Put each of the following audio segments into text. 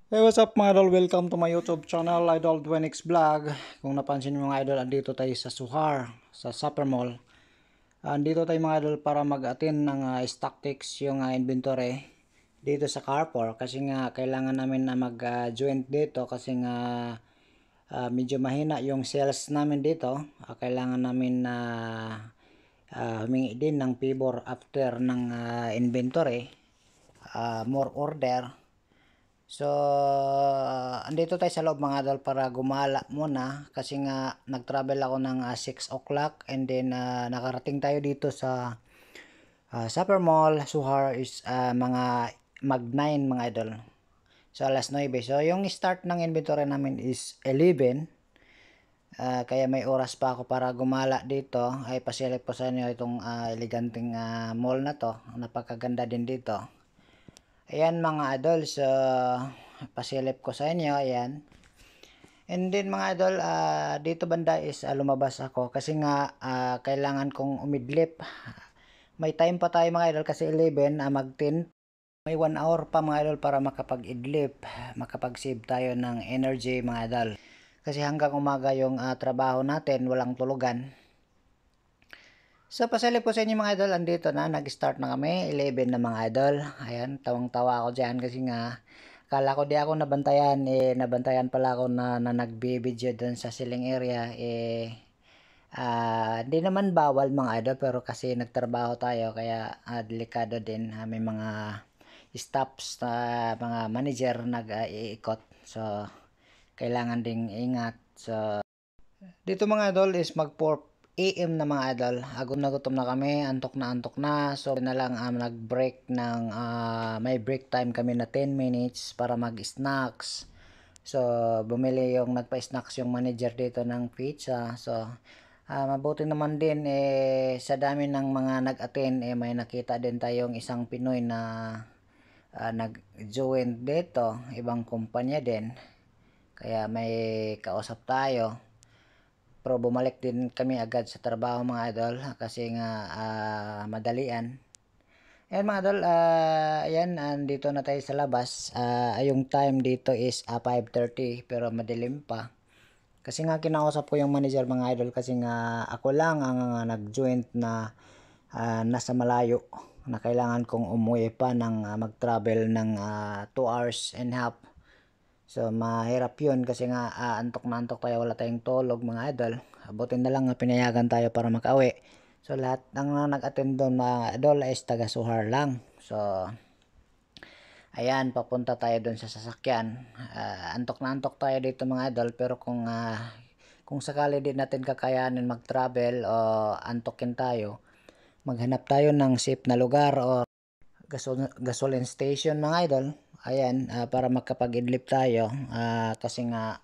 Hey, what's up mga idol? Welcome to my YouTube channel, Idol Dwenix Vlog. Kung napansin niyo mga idol, andito tayo sa Suhar, sa Super Mall. Andito tayo mga idol para mag-attend ng stock takes yung inventory dito sa Carrefour. Kasi nga kailangan namin na mag-joint dito kasi nga medyo mahina yung sales namin dito. Kailangan namin na humingi din ng favor after ng inventory. More order. So, andito tayo sa loob mga idol para gumala muna kasi nga nag-travel ako ng 6 o'clock and then nakarating tayo dito sa Super Mall, Suhar is mga mag 9 mga idol. So, alas 9. So, yung start ng inventory namin is 11. Kaya may oras pa ako para gumala dito. Ay pasilip ko sa inyo itong eleganteng mall na to. Napakaganda din dito. Ayan mga idol, so pasilip ko sa inyo, ayan. And then mga idol, dito banda is lumabas ako kasi nga kailangan kong umidlip. May time pa tayo mga idol kasi 11 mag-10. May 1 hour pa mga idol para makapag-idlip, makapag-save tayo ng energy mga idol. Kasi hanggang umaga yung trabaho natin, walang tulugan. So, pasalip ko sa inyo mga idol, andito na, nag-start na kami, 11 na mga idol. Ayan, tawang-tawa ako dyan kasi nga, kala ko di ako nabantayan, nabantayan pala ako na nagbibideo dun sa ceiling area, di naman bawal mga idol, pero kasi nagtrabaho tayo, kaya delikado din, may mga staffs, mga manager nag-iikot, so, kailangan ding ingat, so, dito mga idol is mag 4 AM na mga idol. Gutom na kami, antok na. So na lang nag-break ng may break time kami na 10 minutes para mag-snacks. So bumili yung nagpa-snacks yung manager dito ng pizza. So mabuti naman din sa dami ng mga nag-attend may nakita din tayong isang Pinoy na nag-join dito, ibang kumpanya din. Kaya may kausap tayo. Pero bumalik din kami agad sa trabaho mga idol kasi nga madalian. Ayan mga idol, ayan, andito na tayo sa labas. Yung time dito is 5:30 pero madilim pa. Kasi nga kinausap ko yung manager mga idol kasi nga ako lang ang nag-joint na nasa malayo na kailangan kong umuwi pa ng mag-travel ng 2 hours and a half. So mahirap yun kasi nga antok na antok tayo, wala tayong tulog mga idol. Abutin na lang pinayagan tayo para makauwi. So lahat ng nag-attend doon mga idol is taga Suhar lang. So ayan, papunta tayo doon sa sasakyan. Antok na antok tayo dito mga idol pero kung sakali din natin kakayanin mag-travel o antokin tayo, maghanap tayo ng safe na lugar o gasoline station mga idol. Ayan, para makapag-idlip tayo kasi nga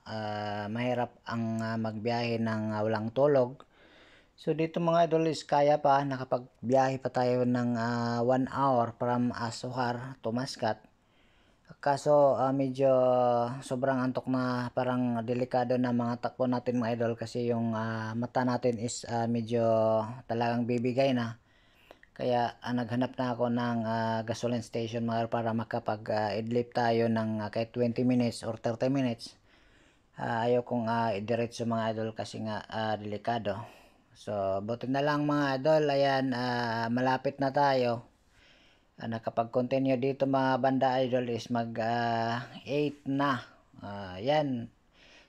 mahirap ang magbiyahe ng walang tulog. So dito mga idol is kaya pa, nakapagbiyahe pa tayo ng 1 hour from Suhar to Mascat. Kaso medyo sobrang antok na, parang delikado na mga takbo natin mga idol kasi yung mata natin is medyo talagang bibigay na. Kaya naghanap na ako ng gasoline station mga para makapag-idlip tayo ng kahit 20 minutes or 30 minutes. Ayaw kong idiretso mga idol kasi nga delikado. So, buti na lang mga idol, ayan, malapit na tayo. Nakapag-continue dito mga banda idol is mag 8 na. Yan,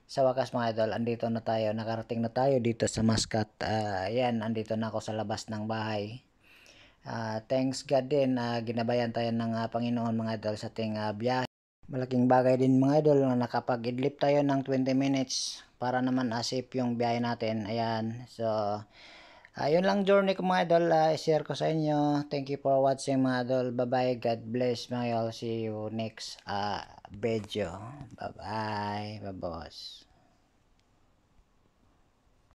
sa wakas mga idol, andito na tayo, nakarating na tayo dito sa Mascat. Yan, andito na ako sa labas ng bahay. Thanks God din, ginabayan tayo ng Panginoon mga idol sa ating biyahe. Malaking bagay din mga idol na nakapag-idlip tayo ng 20 minutes para naman safe yung biyahe natin. Ayan, so yun lang journey ko mga idol, share ko sa inyo. Thank you for watching mga idol. Bye bye, God bless mga idol. See you next video. Bye bye, bye boss.